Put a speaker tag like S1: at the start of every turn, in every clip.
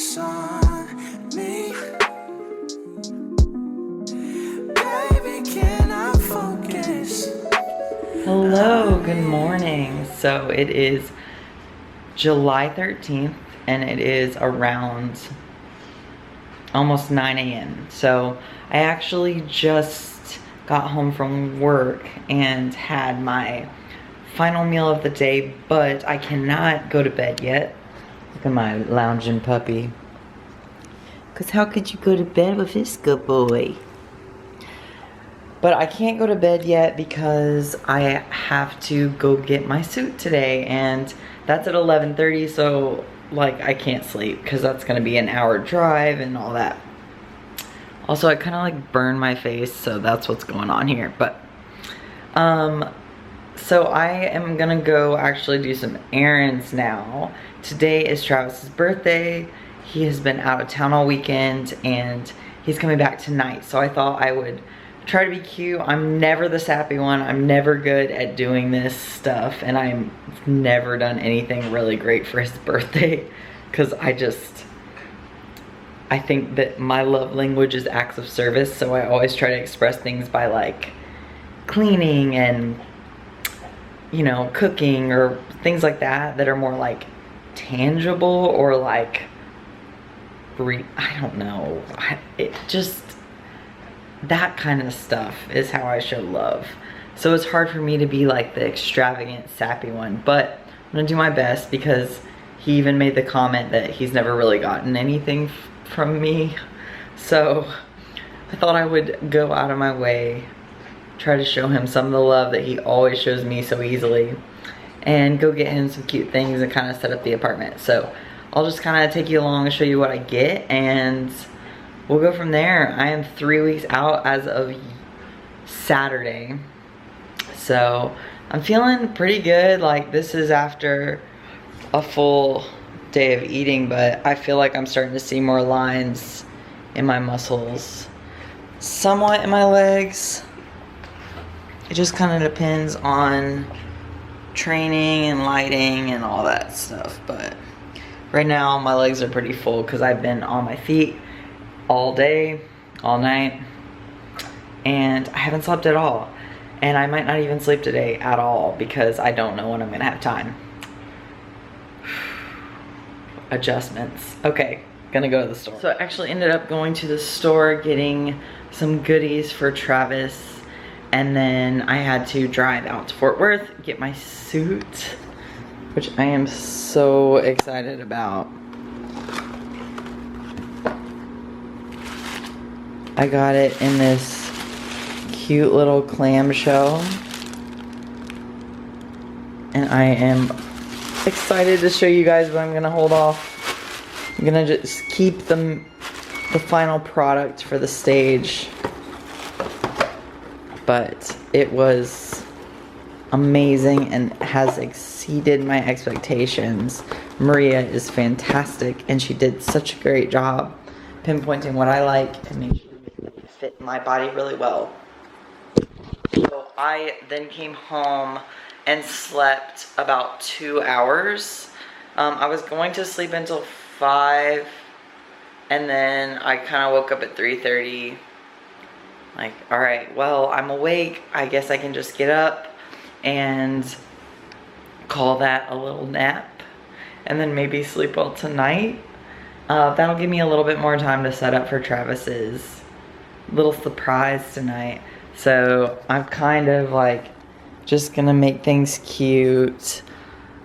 S1: focus on me. Baby, can I focus?
S2: Hello, good morning. So it is July 13th and it is around almost 9 a.m. So I actually just got home from work and had my final meal of the day, but I cannot go to bed yet. Look at my lounging puppy. Cause how could you go to bed with this good boy? But I can't go to bed yet because I have to go get my suit today, and that's at 11:30, so like I can't sleep because that's gonna be an hour drive and all that. Also, I kind of like burned my face, so that's what's going on here. But so I am gonna go actually do some errands now. Today is Travis's birthday. He has been out of town all weekend and he's coming back tonight, so I thought I would try to be cute. I'm never the sappy one. I'm never good at doing this stuff, and I've never done anything really great for his birthday because I think that my love language is acts of service, so I always try to express things by like cleaning and, you know, cooking or things like that that are more like tangible or like I don't know. It just, that kind of stuff is how I show love. So it's hard for me to be like the extravagant, sappy one, but I'm gonna do my best because he even made the comment that he's never really gotten anything from me. So I thought I would go out of my way, try to show him some of the love that he always shows me so easily, and go get him some cute things and kind of set up the apartment. So I'll just kind of take you along and show you what I get, and we'll go from there. I am 3 weeks out as of Saturday, so I'm feeling pretty good. Like, this is after a full day of eating, but I feel like I'm starting to see more lines in my muscles, somewhat in my legs. It just kind of depends on training and lighting and all that stuff, but right now my legs are pretty full because I've been on my feet all day, all night, and I haven't slept at all. And I might not even sleep today at all because I don't know when I'm gonna have time. Adjustments. Okay, gonna go to the store. So I actually ended up going to the store, getting some goodies for Travis, and then I had to drive out to Fort Worth, get my suit, which I am so excited about. I got it in this cute little clamshell, and I am excited to show you guys, but I'm gonna hold off. I'm gonna just keep the final product for the stage, but it was amazing and has exceeded my expectations. Maria is fantastic, and she did such a great job pinpointing what I like and made sure it fit my body really well. So I then came home and slept about 2 hours. I was going to sleep until 5, and then I kind of woke up at 3:30. Like, all right, well, I'm awake. I guess I can just get up and call that a little nap, and then maybe sleep well tonight. That'll give me a little bit more time to set up for Travis's little surprise tonight. So I'm kind of like just gonna make things cute.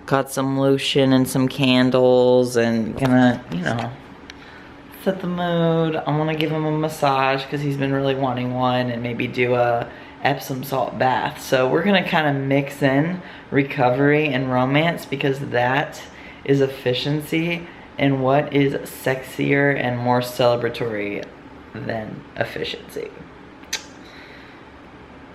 S2: Got some lotion and some candles, and gonna, you know, set the mood. I want to give him a massage because he's been really wanting one, and maybe do a Epsom salt bath. So we're gonna kind of mix in recovery and romance because that is efficiency, and what is sexier and more celebratory than efficiency?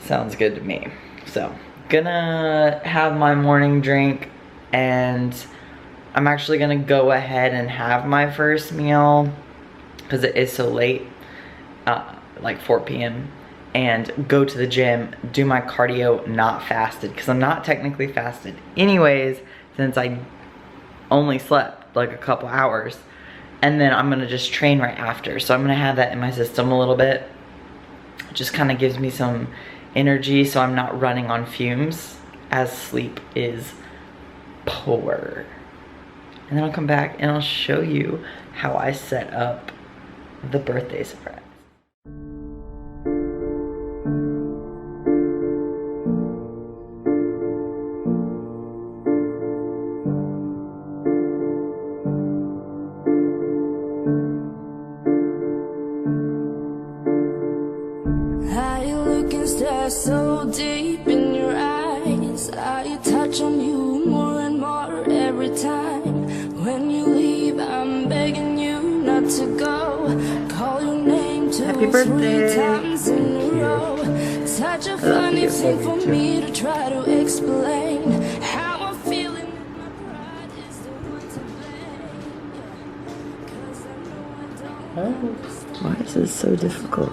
S2: Sounds good to me. So gonna have my morning drink, and I'm actually gonna go ahead and have my first meal because it is so late, like 4 p.m. and go to the gym, do my cardio not fasted, because I'm not technically fasted anyways, since I only slept like a couple hours. and then I'm gonna just train right after. So I'm gonna have that in my system a little bit. It just kind of gives me some energy so I'm not running on fumes as sleep is poor. And then I'll come back and I'll show you how I set up the birthday surprise.
S3: So deep in your eyes, I touch on you more and more every time. When you leave, I'm begging you not to go. Call your name 2 or 3 times in a row. Such a funny thing for me to try to explain how I'm feeling. My pride is the one to blame. 'Cause I know I don't.
S2: Why is this so difficult?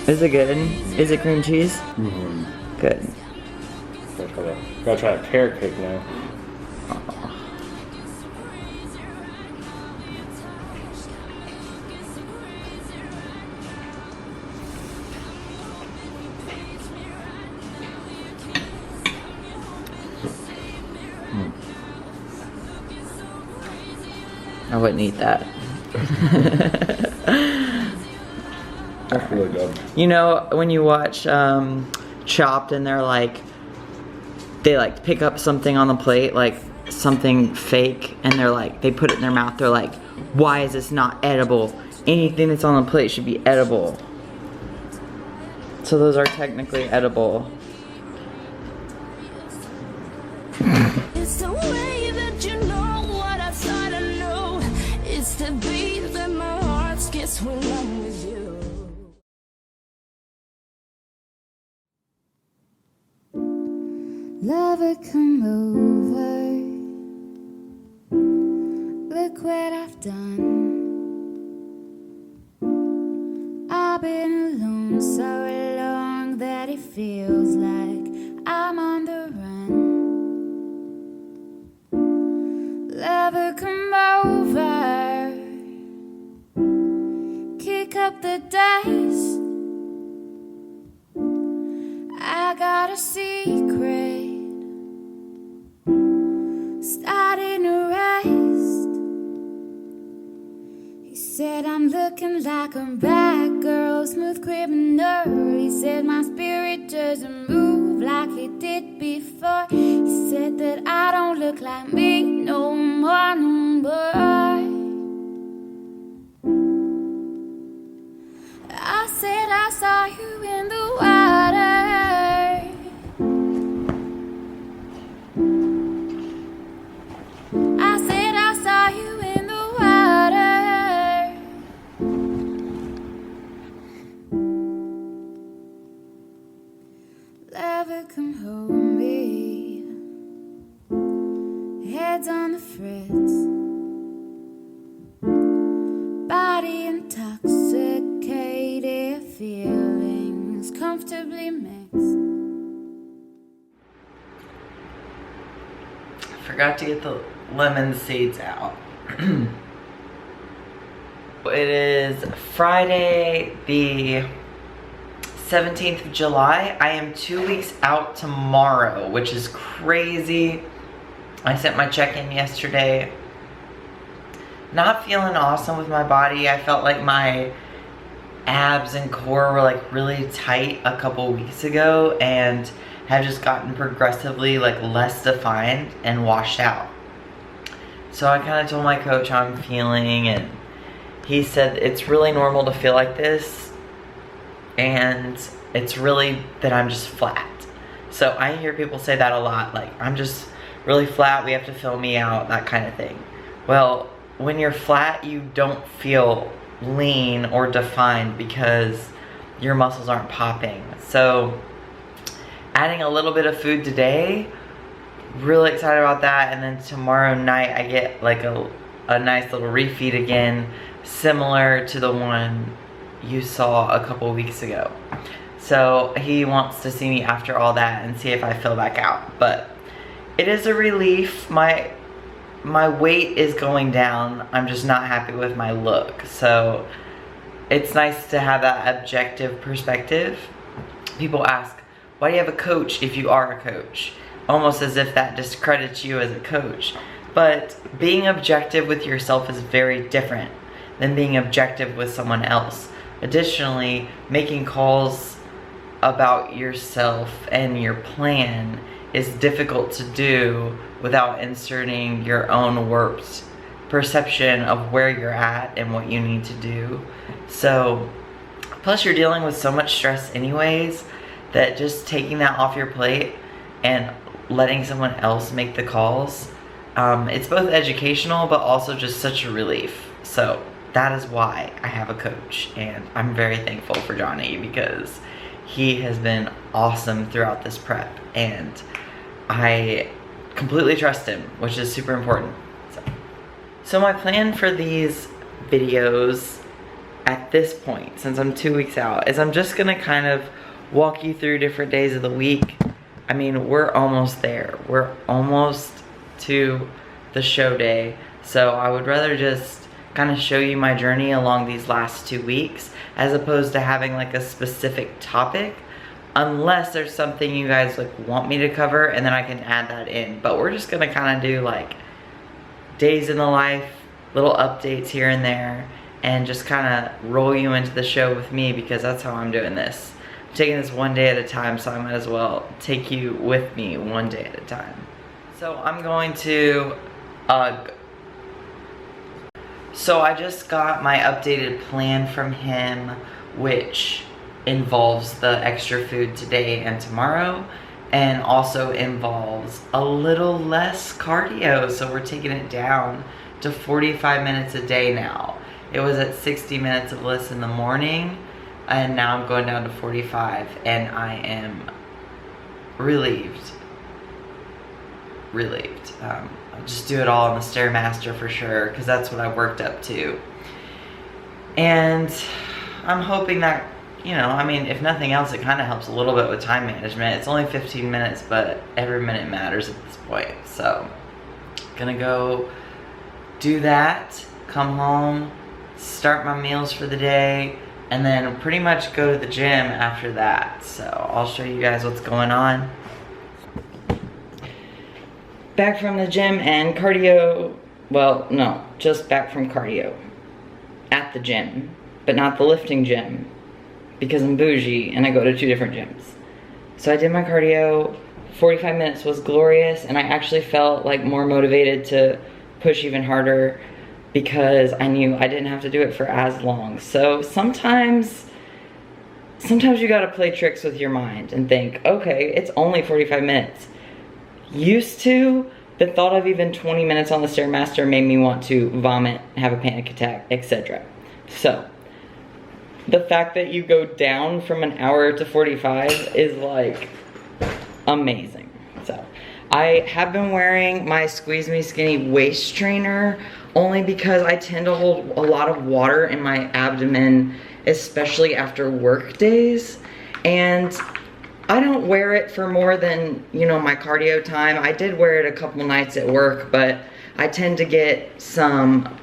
S2: Is it good? Is it cream cheese?
S4: Mm-hmm.
S2: Good.
S4: Gotta try a carrot cake now.
S2: I wouldn't eat that.
S4: That's really good.
S2: You know, when you watch Chopped and they're like, they like pick up something on the plate, like something fake, and they're like, they put it in their mouth, they're like, why is this not edible? Anything that's on the plate should be edible. So those are technically edible.
S3: It's the way that you know what I thought I knew. It's the beat that my heart skips when I'm with you. Lover, come over. Look what I've done. I've been alone so long that it feels like I'm on the run. Lover, come over. Kick up the dust. I got a secret. Starting to rest. He said I'm looking like a bad girl, smooth criminal. He said my spirit doesn't move like it did before. He said that I don't look like me no more, no more. I said I saw you in the water. I said I saw you in the water. Lover, come home me. Heads on the fritz. Body intoxicated, feelings comfortably mixed.
S2: Forgot to get the lemon seeds out. It is Friday the 17th of July. I am 2 weeks out tomorrow, which is crazy. I sent my check-in yesterday. Not feeling awesome with my body. I felt like my abs and core were like really tight a couple weeks ago and have just gotten progressively like less defined and washed out. So I kind of told my coach how I'm feeling, and he said it's really normal to feel like this, and it's really that I'm just flat. So I hear people say that a lot, like I'm just really flat, we have to fill me out, that kind of thing. Well, when you're flat, you don't feel lean or defined because your muscles aren't popping. So adding a little bit of food today, really excited about that. And then tomorrow night I get like a nice little refeed again, similar to the one you saw a couple weeks ago. So he wants to see me after all that and see if I fill back out. But it is a relief. My weight is going down. I'm just not happy with my look. So it's nice to have that objective perspective. People ask, why do you have a coach if you are a coach? Almost as if that discredits you as a coach. But being objective with yourself is very different than being objective with someone else. Additionally, making calls about yourself and your plan is difficult to do without inserting your own warped perception of where you're at and what you need to do. So, plus you're dealing with so much stress anyways, that just taking that off your plate and letting someone else make the calls, it's both educational but also just such a relief. So that is why I have a coach, and I'm very thankful for Johnny because he has been awesome throughout this prep, and I completely trust him, which is super important. So my plan for these videos at this point, since I'm 2 weeks out, is I'm just gonna kind of walk you through different days of the week. I mean, we're almost there. We're almost to the show day. So I would rather just kind of show you my journey along these last 2 weeks as opposed to having like a specific topic, unless there's something you guys like want me to cover, and then I can add that in. But we're just gonna kind of do like days in the life, little updates here and there, and just kind of roll you into the show with me because that's how I'm doing this. I'm taking this one day at a time, so I might as well take you with me one day at a time. So I'm going to, so I just got my updated plan from him, which involves the extra food today and tomorrow, and also involves a little less cardio. So we're taking it down to 45 minutes a day now. It was at 60 minutes of this in the morning, and now I'm going down to 45, and I am relieved. I'll just do it all on the Stairmaster for sure, because that's what I worked up to. And I'm hoping that, you know, I mean, if nothing else, it kind of helps a little bit with time management. It's only 15 minutes, but every minute matters at this point. So, gonna go do that, come home, start my meals for the day, and then pretty much go to the gym after that. So, I'll show you guys what's going on. Back from the gym and cardio, well, no, just back from cardio at the gym, but not the lifting gym, because I'm bougie and I go to 2 different gyms. So I did my cardio, 45 minutes was glorious, and I actually felt like more motivated to push even harder because I knew I didn't have to do it for as long. So sometimes you gotta play tricks with your mind and think, okay, it's only 45 minutes. Used to, the thought of even 20 minutes on the Stairmaster made me want to vomit, have a panic attack, etc. So, the fact that you go down from an hour to 45 is like amazing. So, I have been wearing my Squeeze Me Skinny waist trainer only because I tend to hold a lot of water in my abdomen, especially after work days. And I don't wear it for more than, you know, my cardio time. I did wear it a couple nights at work, but I tend to get some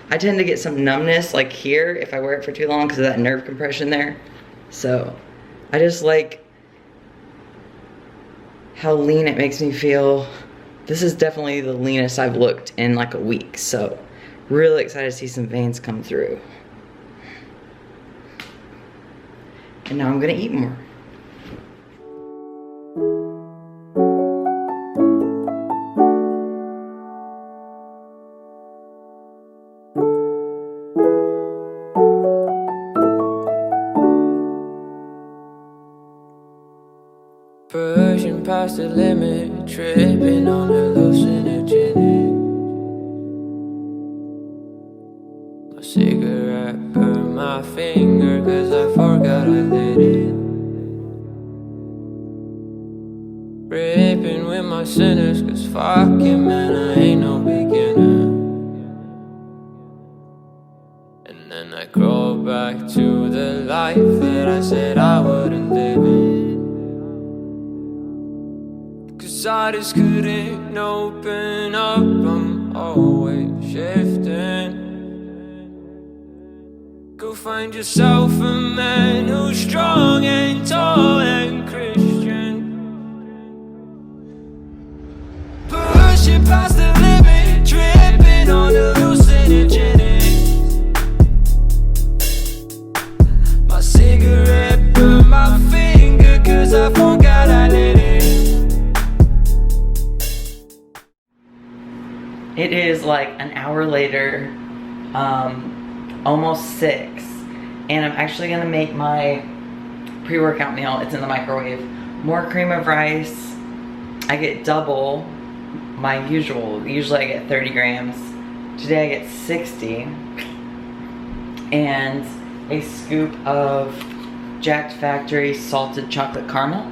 S2: numbness like here if I wear it for too long because of that nerve compression there. So I just like how lean it makes me feel. This is definitely the leanest I've looked in like a week, so really excited to see some veins come through. And now I'm gonna eat more.
S1: Pushing past the limit, tripping on the hallucinogenic. My cigarette burned my finger cause I forgot I lit it. Ripping with my sinners cause fucking man, I ain't no beginner. And then I crawl back to the life that I said I wouldn't live in. 'Cause I just couldn't open up, I'm always shifting. Go find yourself a man who's strong and tall and Christian. Pushing past the limit, tripping on hallucinogenics. My cigarette burned my finger 'cause I forgot I lit it.
S2: It is like an hour later, almost 6, and I'm actually gonna make my pre-workout meal. It's in the microwave. More cream of rice. I get double my usual. Usually I get 30 grams. Today I get 60. And a scoop of Jacked Factory salted chocolate caramel.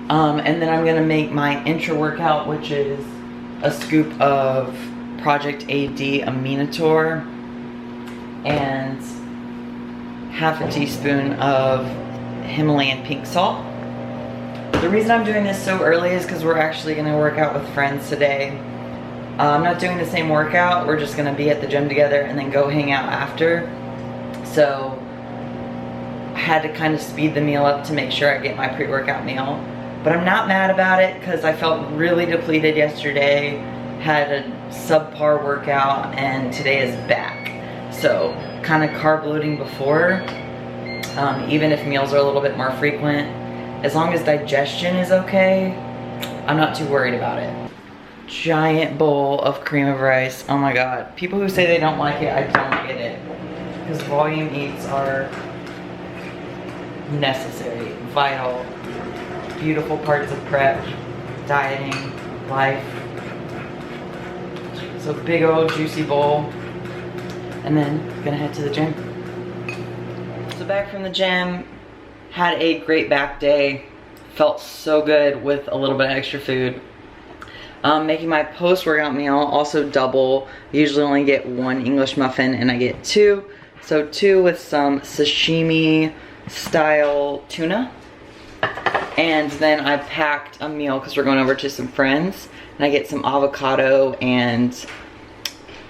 S2: And then I'm gonna make my intra-workout, which is a scoop of Project AD Aminator and half a teaspoon of Himalayan pink salt. The reason I'm doing this so early is because we're actually going to work out with friends today. I'm not doing the same workout, we're just going to be at the gym together and then go hang out after. So I had to kind of speed the meal up to make sure I get my pre-workout meal. But I'm not mad about it because I felt really depleted yesterday, had a subpar workout, and today is back. So kind of carb loading before, even if meals are a little bit more frequent. As long as digestion is okay, I'm not too worried about it. Giant bowl of cream of rice. Oh my God. People who say they don't like it, I don't get it. Because volume eats are necessary, vital, beautiful parts of prep, dieting, life. So big old juicy bowl. And then gonna head to the gym. So back from the gym, had a great back day. Felt so good with a little bit of extra food. Making my post-workout meal, also double. Usually only get 1 English muffin and I get 2. So 2 with some sashimi style tuna. And then I packed a meal because we're going over to some friends. And I get some avocado and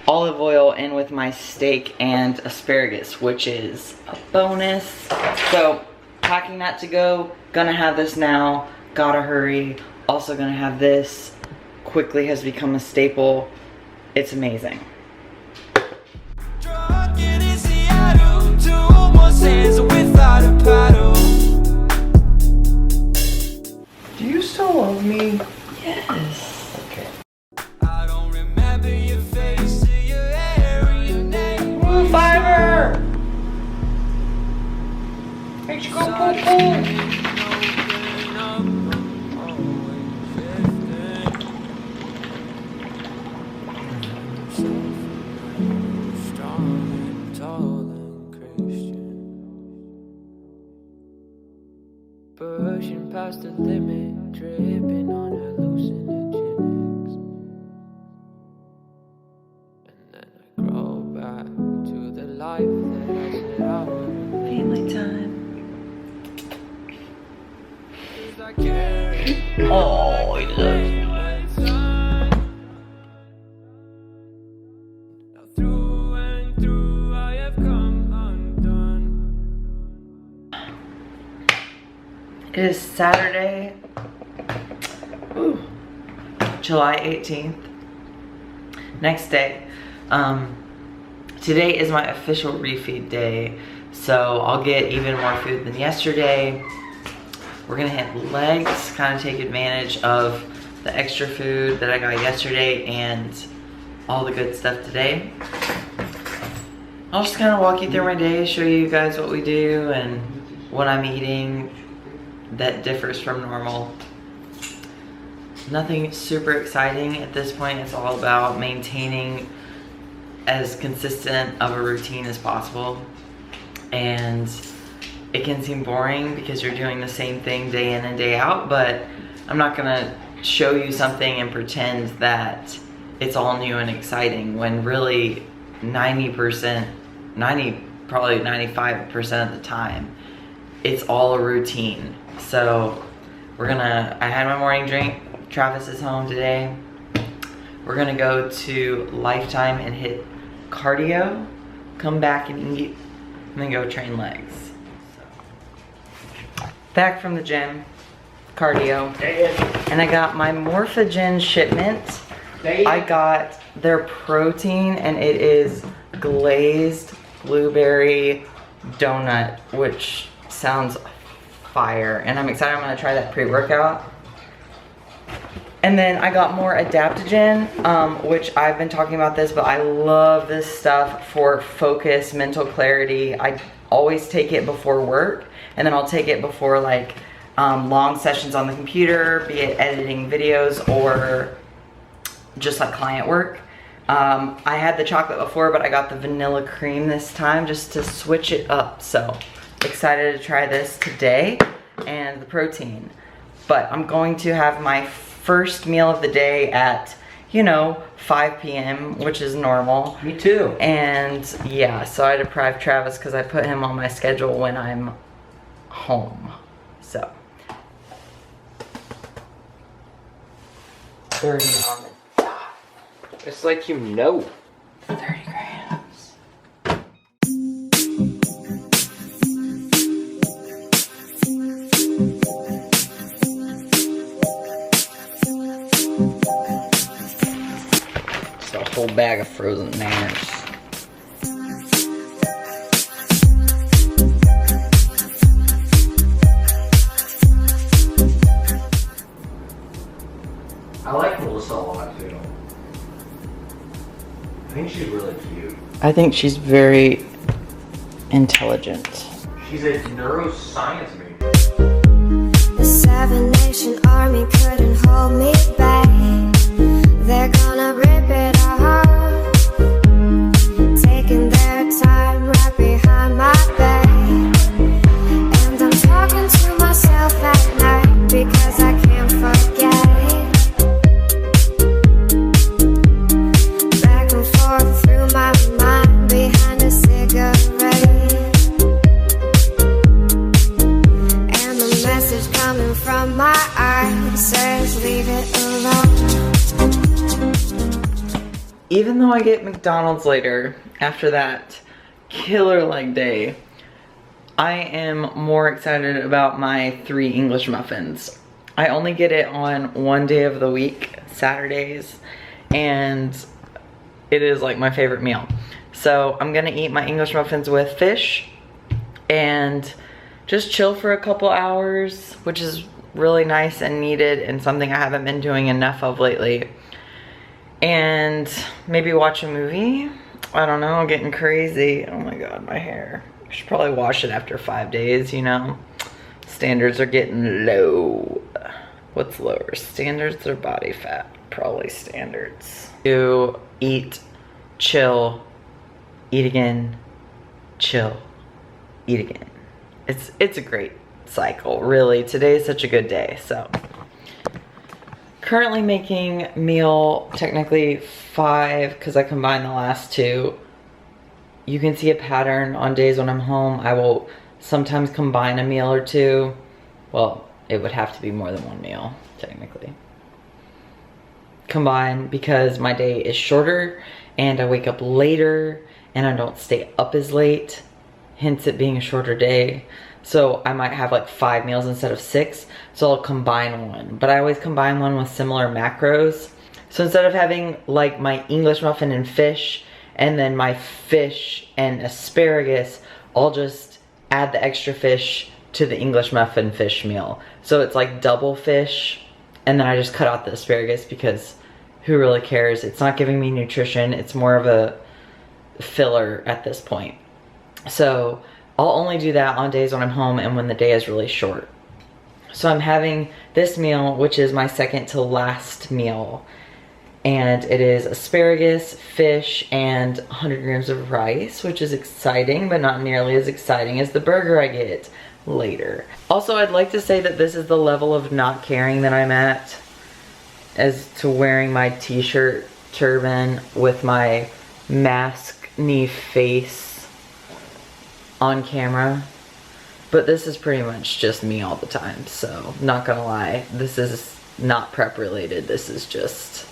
S2: olive oil in with my steak and asparagus, which is a bonus. So packing that to go, gonna have this now, gotta hurry. Also gonna have this, quickly has become a staple. It's amazing.
S5: Do you still love me?
S2: Yes.
S5: Fiverr! Let's go poo poo!
S1: Pushing past the limit, tripping on hallucinogenics. And then I grow back to the life that I said I would.
S2: Family time.
S5: Oh, he loves me.
S1: Through and through, I have come undone.
S2: It is Saturday, July 18th. Next day. Today is my official refeed day, so I'll get even more food than yesterday. We're gonna hit legs, kind of take advantage of the extra food that I got yesterday and all the good stuff today. I'll just kind of walk you through my day, show you guys what we do and what I'm eating that differs from normal. Nothing super exciting at this point. It's all about maintaining as consistent of a routine as possible. And it can seem boring because you're doing the same thing day in and day out, but I'm not gonna show you something and pretend that it's all new and exciting when really 90%, probably 95% of the time, it's all a routine. So I had my morning drink. Travis is home today. We're gonna go to Lifetime and hit cardio, come back and eat, and then go train legs. So, back from the gym, cardio, and I got my Morphogen shipment. I got their protein, and it is glazed blueberry donut, which sounds fire, and I'm excited. I'm gonna try that pre-workout. And then I got more adaptogen, which I've been talking about this, but I love this stuff for focus, mental clarity. I always take it before work, and then I'll take it before like long sessions on the computer, be it editing videos or just like client work. I had the chocolate before, but I got the vanilla cream this time just to switch it up. So excited to try this today, and the protein. But I'm going to have my first meal of the day at, you know, 5 p.m., which is normal.
S5: Me too.
S2: And yeah, so I deprived Travis because I put him on my schedule when I'm home. So 30 on the dot.
S5: It's like you know.
S2: 30 grams.
S5: It's a whole bag of frozen manners. I like Melissa a lot too. I think she's really cute.
S2: I think she's very intelligent.
S5: She's a neuroscience major.
S3: The Seven Nation Army couldn't hold me back. They're gonna rip it off, taking their time right behind my back. And I'm talking to myself at night because I can't forget. Back and forth through my mind behind a cigarette. And the message coming from my eyes says leave it alone.
S2: Even though I get McDonald's later, after that killer leg day, I am more excited about my 3 English muffins. I only get it on one day of the week, Saturdays, and it is like my favorite meal. So I'm gonna eat my English muffins with fish and just chill for a couple hours, which is really nice and needed and something I haven't been doing enough of lately. And maybe watch a movie. I don't know, getting crazy. Oh my god, my hair. I should probably wash it after 5 days, you know. Standards are getting low. What's lower, standards or body fat? Probably standards. To eat, chill, eat again, chill, eat again. It's a great cycle, really. Today is such a good day, so. Currently making meal technically 5 because I combined the last 2. You can see a pattern on days when I'm home. I will sometimes combine a meal or 2. Well, it would have to be more than 1 meal, technically. Combine because my day is shorter and I wake up later and I don't stay up as late, hence it being a shorter day. So I might have like 5 meals instead of 6. So I'll combine 1, but I always combine 1 with similar macros. So instead of having like my English muffin and fish and then my fish and asparagus, I'll just add the extra fish to the English muffin fish meal. So it's like double fish, and then I just cut out the asparagus because who really cares? It's not giving me nutrition. It's more of a filler at this point. So I'll only do that on days when I'm home and when the day is really short. So I'm having this meal, which is my second to last meal. And it is asparagus, fish, and 100 grams of rice, which is exciting, but not nearly as exciting as the burger I get later. Also, I'd like to say that this is the level of not caring that I'm at as to wearing my t-shirt turban with my mask knee face on camera. But this is pretty much just me all the time, so not gonna lie, this is not prep related, this is just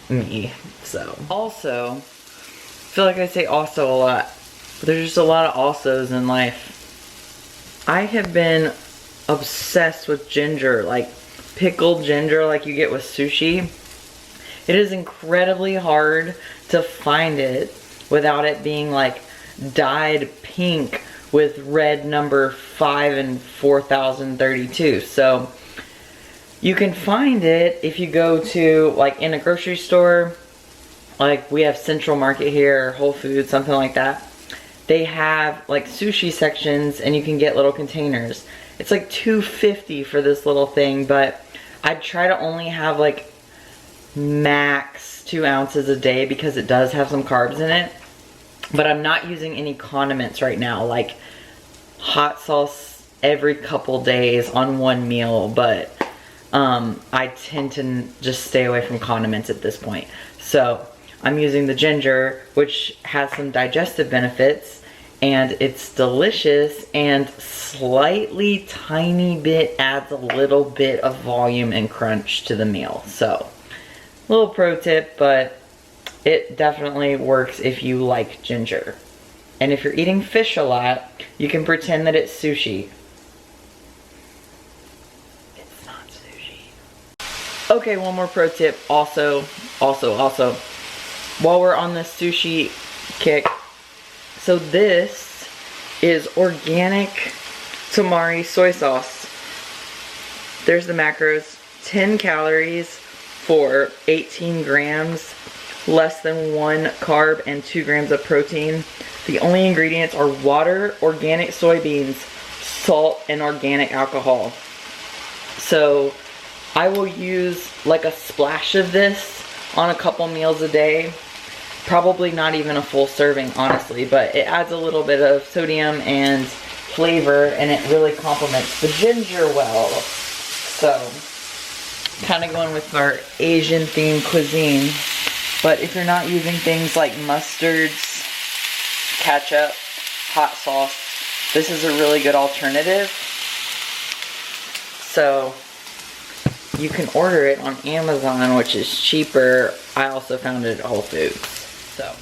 S2: me. So also, I feel like I say also a lot, but there's just a lot of alsos in life. I have been obsessed with ginger, like pickled ginger like you get with sushi. It is incredibly hard to find it without it being like dyed pink with red number 5 and 4032. So you can find it if you go to like in a grocery store, like we have Central Market here, Whole Foods, something like that. They have like sushi sections and you can get little containers. It's like $2.50 for this little thing, but I try to only have like max 2 ounces a day because it does have some carbs in it. But I'm not using any condiments right now, like hot sauce every couple days on one meal, but I tend to just stay away from condiments at this point. So I'm using the ginger, which has some digestive benefits, and it's delicious and slightly tiny bit adds a little bit of volume and crunch to the meal. So little pro tip, but it definitely works if you like ginger. And if you're eating fish a lot, you can pretend that it's sushi. It's not sushi. Okay, one more pro tip. Also, while we're on this sushi kick, so this is organic tamari soy sauce. There's the macros. 10 calories for 18 grams. Less than 1 carb and 2 grams of protein. The only ingredients are water, organic soybeans, salt, and organic alcohol. So I will use like a splash of this on a couple meals a day. Probably not even a full serving, honestly, but it adds a little bit of sodium and flavor, and it really complements the ginger well. So kind of going with our Asian themed cuisine. But if you're not using things like mustards, ketchup, hot sauce, this is a really good alternative. So you can order it on Amazon, which is cheaper. I also found it at Whole Foods. So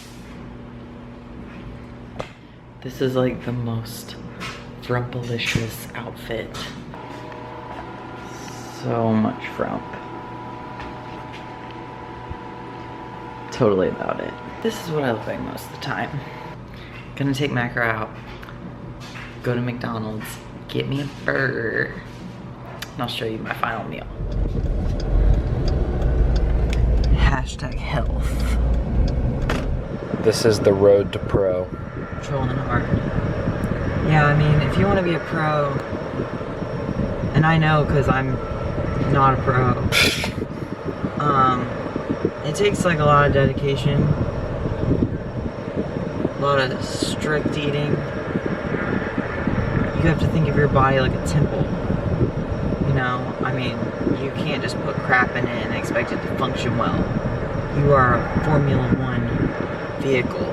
S2: this is like the most frumpalicious outfit. So much frump. Totally about it. This is what I look like most of the time. Gonna take Macro out, go to McDonald's, get me a burger, and I'll show you my final meal. Hashtag health.
S4: This is the road to pro.
S2: Trolling hard. Yeah, I mean, if you want to be a pro, and I know because I'm not a pro, it takes like a lot of dedication, a lot of strict eating. You have to think of your body like a temple. You know, I mean, you can't just put crap in it and expect it to function well. You are a Formula One vehicle.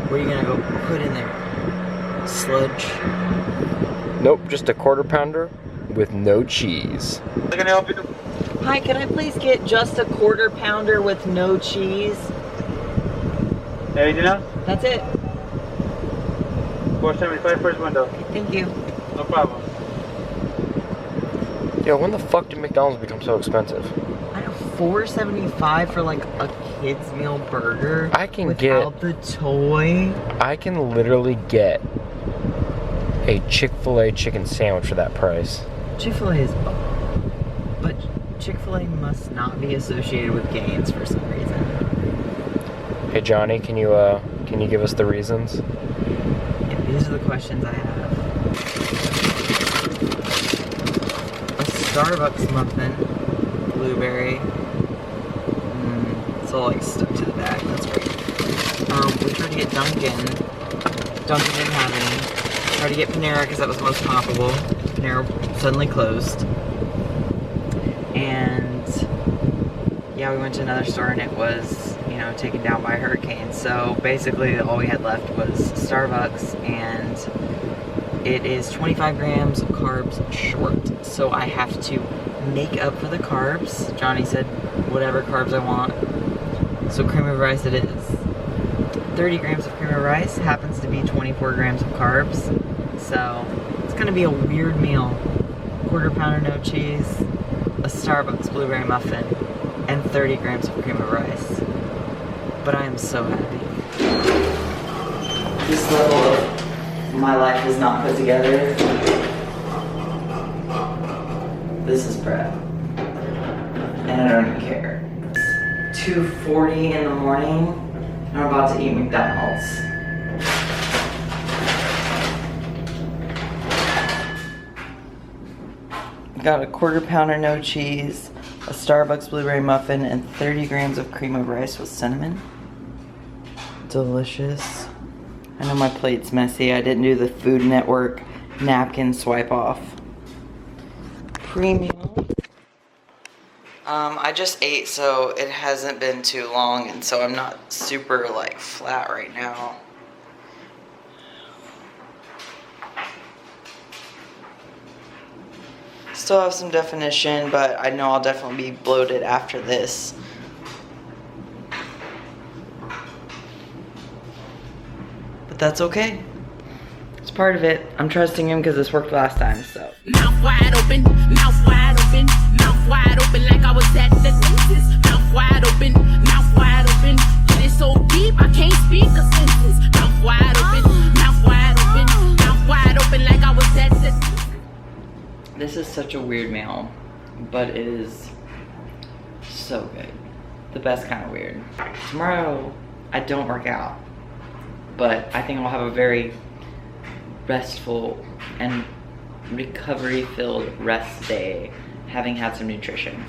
S2: What are you gonna go put in there? Sludge?
S4: Nope, just a quarter pounder with no cheese.
S5: Can I help you?
S2: Hi, can I please get just a quarter pounder with no cheese?
S5: Anything else?
S2: That's it.
S5: 475 first window.
S2: Okay, thank you.
S5: No problem.
S4: Yo, when the fuck did McDonald's become so expensive?
S2: I know, $4.75 for like a kid's meal burger.
S4: I can
S2: without the toy.
S4: I can literally get a Chick-fil-A chicken sandwich for that price.
S2: Chick-fil-A is but Chick-fil-A must not be associated with gains for some reason.
S4: Hey Johnny, can you give us the reasons?
S2: Yeah, these are the questions I have. A Starbucks muffin, blueberry. It's all like stuck to the bag. That's great. We tried to get Dunkin'. Dunkin' didn't have any. Tried to get Panera because that was most comparable. Panera suddenly closed. And yeah, we went to another store and it was, you know, taken down by a hurricane. So basically all we had left was Starbucks and it is 25 grams of carbs short. So I have to make up for the carbs. Johnny said whatever carbs I want. So cream of rice it is. 30 grams of cream of rice happens to be 24 grams of carbs. So it's gonna be a weird meal. Quarter pounder no cheese, a Starbucks blueberry muffin, and 30 grams of cream of rice. But I am so happy. This level of my life is not put together. This is prep. And I don't even care. 2:40 in the morning, and I'm about to eat McDonald's. Got a quarter pounder no cheese, a Starbucks blueberry muffin, and 30 grams of cream of rice with cinnamon. Delicious. I know my plate's messy. I didn't do the Food Network napkin swipe off. Premium. I just ate, so it hasn't been too long, and so I'm not super like flat right now. Still have some definition, but I know I'll definitely be bloated after this. But that's okay. It's part of it. I'm trusting him because this worked last time, so.
S6: Mouth wide open, mouth wide open, mouth wide open like I was at the dentist. Mouth wide open, mouth wide open. Get it so deep I can't speak a sentence. Mouth wide open, mouth wide open, mouth wide open like I was at the dentist.
S2: This is such a weird meal, but it is so good. The best kind of weird. Tomorrow, I don't work out, but I think I'll have a very restful and recovery-filled rest day, having had some nutrition.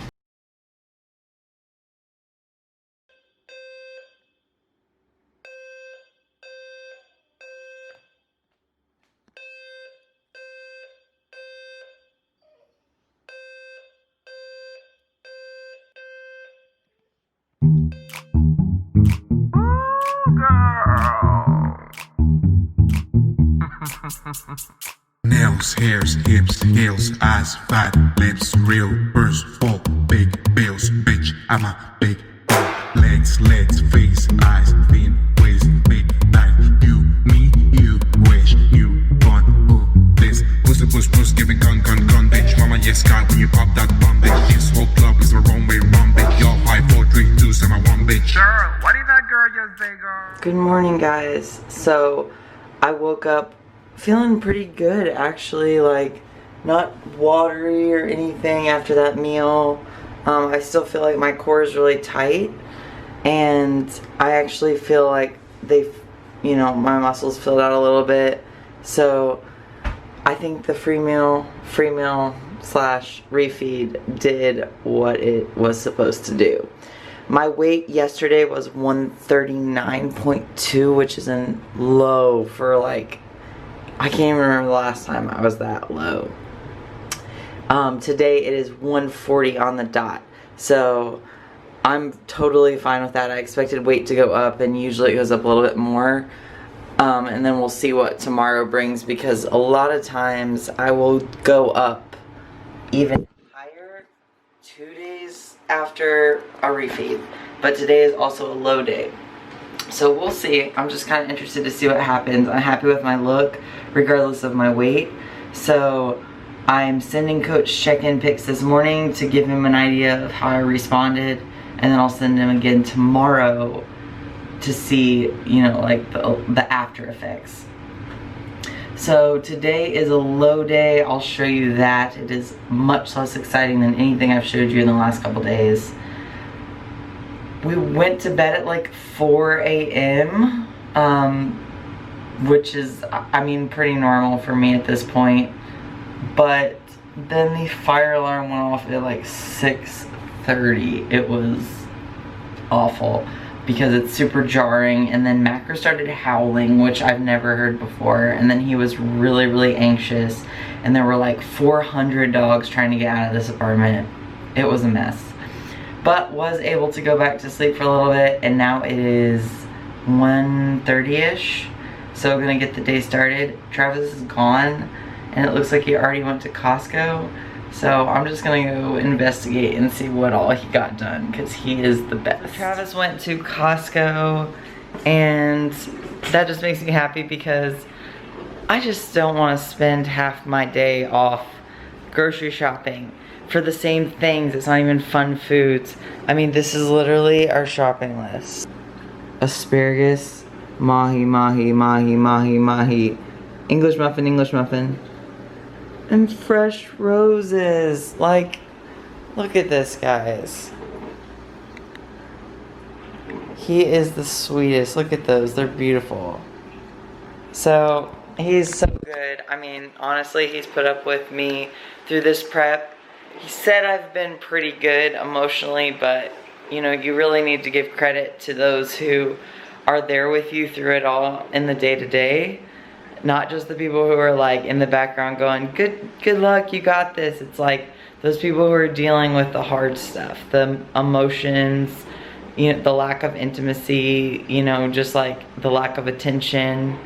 S7: Nails, hairs, hips, heels, eyes, fat, lips, real, burst, full, big bills, bitch, I'm a big dog. Legs, face, eyes, thin, waist, big knife. You, me, you, wish, you, want, who, this. Puss, giving gun, bitch. Mama, yes, God, when you pop that bomb, bitch. This whole club is the wrong way round, bitch. Y'all 5, 4, 3, 2, 7, 1, bitch.
S5: Girl, what did that girl just say, girl?
S2: Good morning, guys. So, I woke up feeling pretty good, actually, like not watery or anything after that meal. I still feel like my core is really tight, and I actually feel like they've, you know, my muscles filled out a little bit. So I think the free meal slash refeed did what it was supposed to do. My weight yesterday was 139.2, which is in low for like, I can't even remember the last time I was that low. Today it is 140 on the dot. So I'm totally fine with that. I expected weight to go up, and usually it goes up a little bit more. And then we'll see what tomorrow brings, because a lot of times I will go up even higher 2 days after a refeed. But today is also a low day. So we'll see. I'm just kind of interested to see what happens. I'm happy with my look, regardless of my weight. So I'm sending Coach check-in pics this morning to give him an idea of how I responded. And then I'll send him again tomorrow to see, you know, like the after effects. So today is a low day. I'll show you that. It is much less exciting than anything I've showed you in the last couple days. We went to bed at like 4 a.m., which is, I mean, pretty normal for me at this point. But then the fire alarm went off at like 6:30. It was awful because it's super jarring. And then Macro started howling, which I've never heard before. And then he was really, really anxious. And there were like 400 dogs trying to get out of this apartment. It was a mess. But was able to go back to sleep for a little bit, and now it is 1:30ish. So we're gonna get the day started. Travis is gone, and it looks like he already went to Costco. So I'm just gonna go investigate and see what all he got done, because he is the best. Travis went to Costco, and that just makes me happy because I just don't want to spend half my day off grocery shopping for the same things. It's not even fun foods. I mean, this is literally our shopping list. Asparagus, mahi, mahi, mahi, mahi, mahi, English muffin, and fresh roses. Like, look at this, guys. He is the sweetest. Look at those, they're beautiful. So, he's so good. I mean, honestly, he's put up with me through this prep. He said I've been pretty good emotionally, but you know, you really need to give credit to those who are there with you through it all in the day-to-day. Not just the people who are like in the background going, good luck, you got this. It's like those people who are dealing with the hard stuff, the emotions, you know, the lack of intimacy, you know, just like the lack of attention,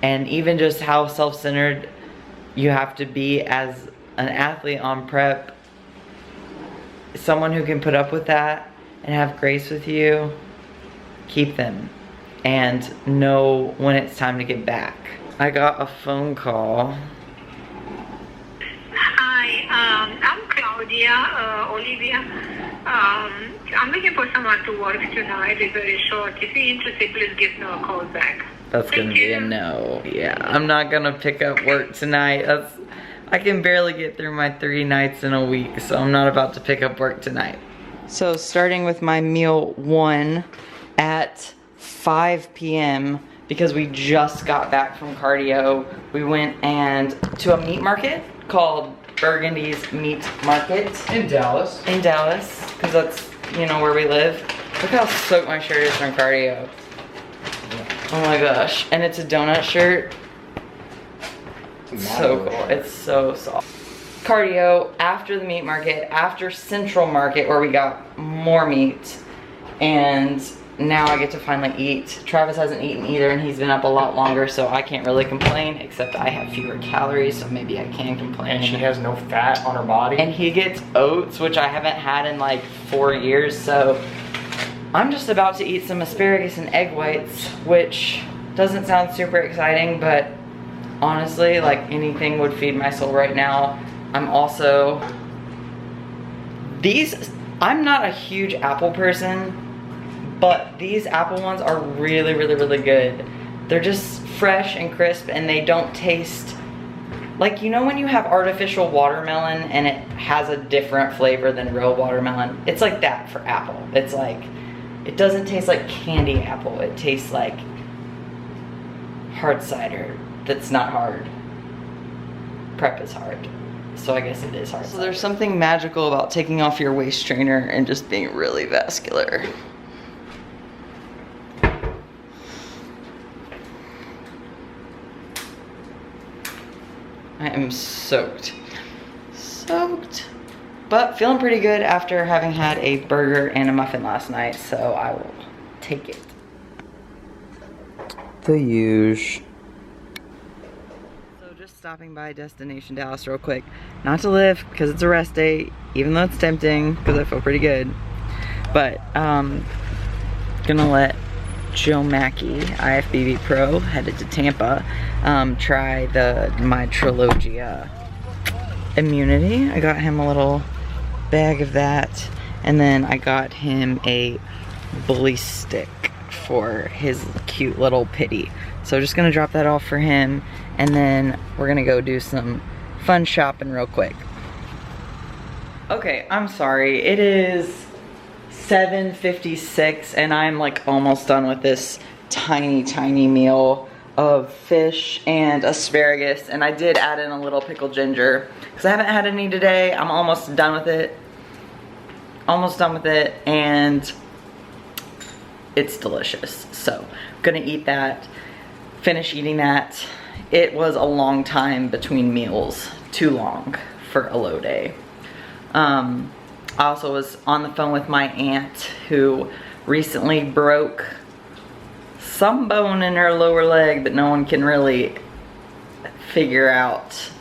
S2: and even just how self-centered you have to be as an athlete on prep. Someone who can put up with that and have grace with you, keep them and know when it's time to get back. I got a phone call.
S8: Hi, I'm Claudia, Olivia. I'm looking for someone to work tonight. It's very short. If you're interested, please give me a call back.
S2: That's gonna be a no. Yeah, I'm not gonna pick up work tonight. I can barely get through my 3 nights in a week, so I'm not about to pick up work tonight. So starting with my meal 1 at 5 p.m. because we just got back from cardio. We went to a meat market called Burgundy's Meat Market.
S4: In Dallas.
S2: In Dallas, because that's, you know, where we live. Look how soaked my shirt is from cardio. Oh my gosh, and it's a donut shirt. It's so cool, it's so soft. Cardio, after the meat market, after Central Market where we got more meat, and now I get to finally eat. Travis hasn't eaten either, and he's been up a lot longer, so I can't really complain, except I have fewer calories, so maybe I can complain.
S4: And she has no fat on her body.
S2: And he gets oats, which I haven't had in like 4 years, so I'm just about to eat some asparagus and egg whites, which doesn't sound super exciting, but honestly, like anything would feed my soul right now. I'm also, I'm not a huge apple person, but these apple ones are really, really, really good. They're just fresh and crisp, and they don't taste, like, you know when you have artificial watermelon and it has a different flavor than real watermelon? It's like that for apple. It's like, it doesn't taste like candy apple. It tastes like hard cider that's not hard. Prep is hard, so I guess it is hard. So there's something magical about taking off your waist trainer and just being really vascular. I am soaked. But feeling pretty good after having had a burger and a muffin last night, so I will take it. The usual. So just stopping by Destination Dallas real quick. Not to lift because it's a rest day, even though it's tempting because I feel pretty good. But gonna let Joe Mackey, IFBB Pro, headed to Tampa, try the MyTrilogia immunity. I got him a little bag of that, and then I got him a bully stick for his cute little pitty. So just gonna drop that off for him, and then we're gonna go do some fun shopping real quick. Okay, I'm sorry, it is 7:56 and I'm like almost done with this tiny meal of fish and asparagus, and I did add in a little pickled ginger because I haven't had any today. I'm almost done with it. And it's delicious. So I'm gonna eat that, finish eating that. It was a long time between meals, too long for a low day. I also was on the phone with my aunt who recently broke some bone in her lower leg that no one can really figure out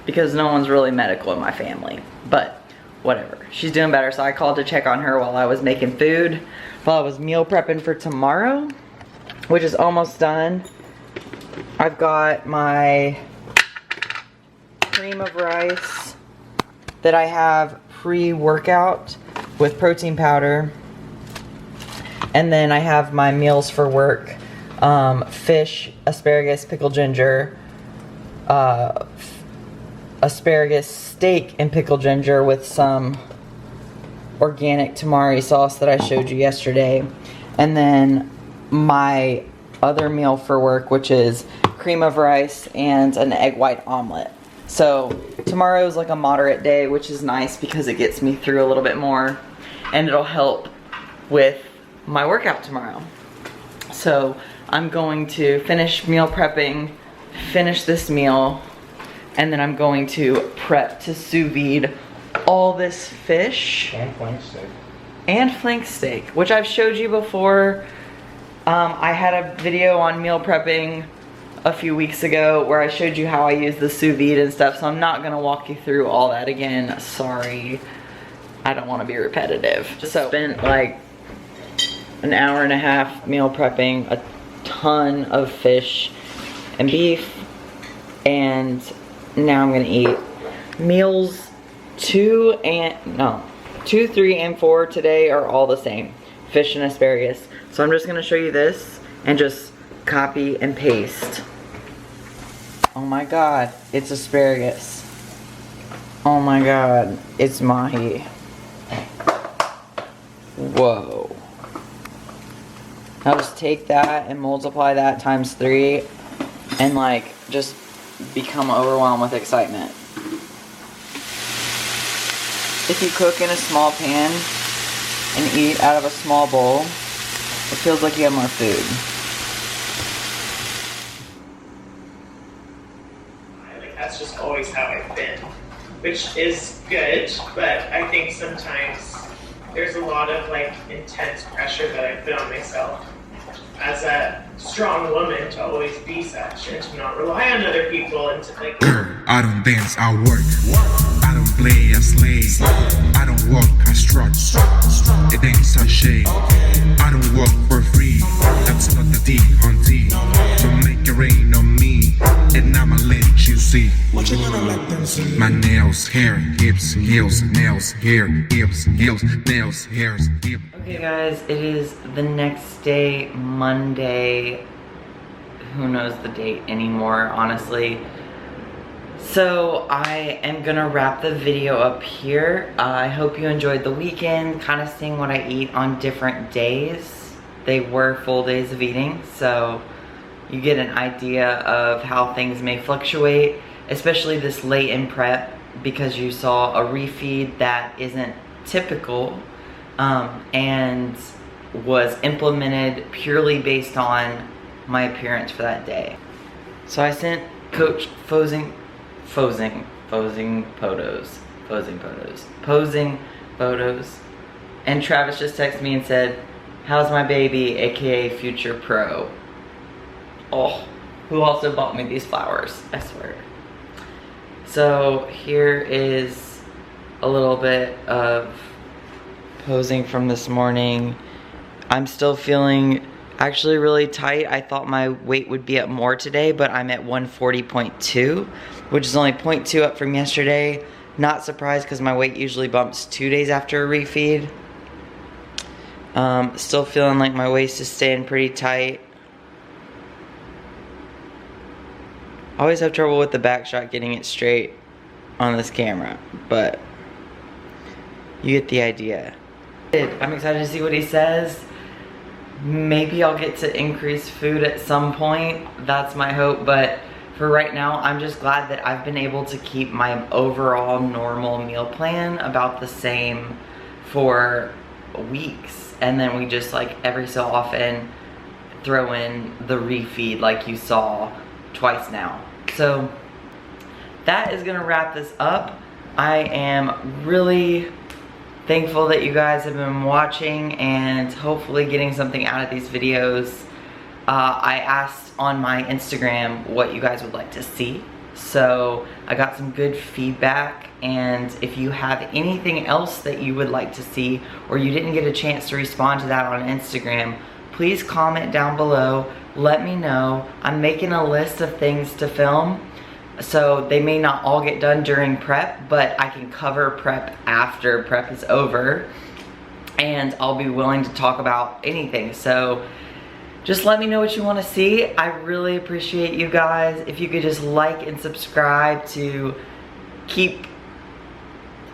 S2: because no one's really medical in my family. But whatever, she's doing better. So I called to check on her while I was making food, while I was meal prepping for tomorrow, which is almost done. I've got my cream of rice that I have pre-workout with protein powder. And then I have my meals for work. Fish, asparagus, pickled ginger, asparagus steak and pickled ginger with some organic tamari sauce that I showed you yesterday. And then my other meal for work, which is cream of rice and an egg white omelet. So tomorrow is like a moderate day, which is nice because it gets me through a little bit more and it'll help with my workout tomorrow. So I'm going to finish meal prepping, finish this meal, and then I'm going to prep to sous vide all this fish.
S4: And flank steak.
S2: And flank steak, which I've showed you before. I had a video on meal prepping a few weeks ago where I showed you how I use the sous vide and stuff, so I'm not gonna walk you through all that again. Sorry, I don't wanna be repetitive. Just spent like an hour and a half meal prepping a ton of fish and beef, and now I'm gonna eat. Meals 2, 3, and 4 today are all the same. Fish and asparagus. So I'm just gonna show you this and just copy and paste. Oh my God, it's asparagus. Oh my God, it's mahi. Whoa. Now just take that and multiply that times 3 and like just become overwhelmed with excitement. If you cook in a small pan and eat out of a small bowl, it feels like you have more food.
S9: Like that's just always how I've been, which is good, but I think sometimes there's a lot of like intense pressure that I put on myself as a strong woman to always be such and to not rely on other people and to like.
S7: I don't dance, I work. I don't play, I slay. I don't walk, I strut. It ain't sachet. I don't work for free. That's not the D on D. So make it rain on me, and I'ma let you see. My nails, hair, hips, heels, nails, hair, hips, heels, nails, hairs, hips.
S2: Okay guys, it is the next day, Monday. Who knows the date anymore, honestly. So I am gonna wrap the video up here. I hope you enjoyed the weekend, kind of seeing what I eat on different days. They were full days of eating, so you get an idea of how things may fluctuate, especially this late in prep, because you saw a refeed that isn't typical and was implemented purely based on my appearance for that day. So I sent Coach posing photos, and Travis just texted me and said, "How's my baby, aka future pro?" Oh, who also bought me these flowers, I swear. So here is a little bit of posing from this morning. I'm still feeling actually really tight. I thought my weight would be up more today, but I'm at 140.2, which is only 0.2 up from yesterday. Not surprised because my weight usually bumps 2 days after a refeed. Still feeling like my waist is staying pretty tight. I always have trouble with the back shot getting it straight on this camera, but you get the idea. I'm excited to see what he says. Maybe I'll get to increase food at some point. That's my hope, but for right now, I'm just glad that I've been able to keep my overall normal meal plan about the same for weeks. And then we just like every so often throw in the refeed like you saw twice now. So that is gonna wrap this up. I am really thankful that you guys have been watching and hopefully getting something out of these videos. I asked on my Instagram what you guys would like to see. So I got some good feedback, and if you have anything else that you would like to see or you didn't get a chance to respond to that on Instagram, please comment down below. Let me know. I'm making a list of things to film, so they may not all get done during prep, but I can cover prep after prep is over, and I'll be willing to talk about anything. So just let me know what you want to see. I really appreciate you guys. If you could just like and subscribe to keep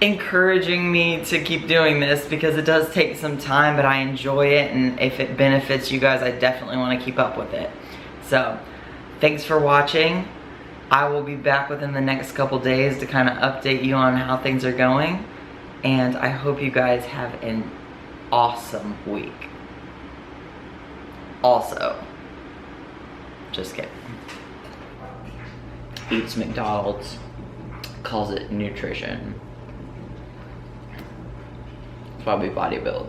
S2: encouraging me to keep doing this, because it does take some time, but I enjoy it, and if it benefits you guys, I definitely want to keep up with it. So thanks for watching. I will be back within the next couple days to kind of update you on how things are going, and I hope you guys have an awesome week. Also, just kidding, eats McDonald's, calls it nutrition. That's why we bodybuild.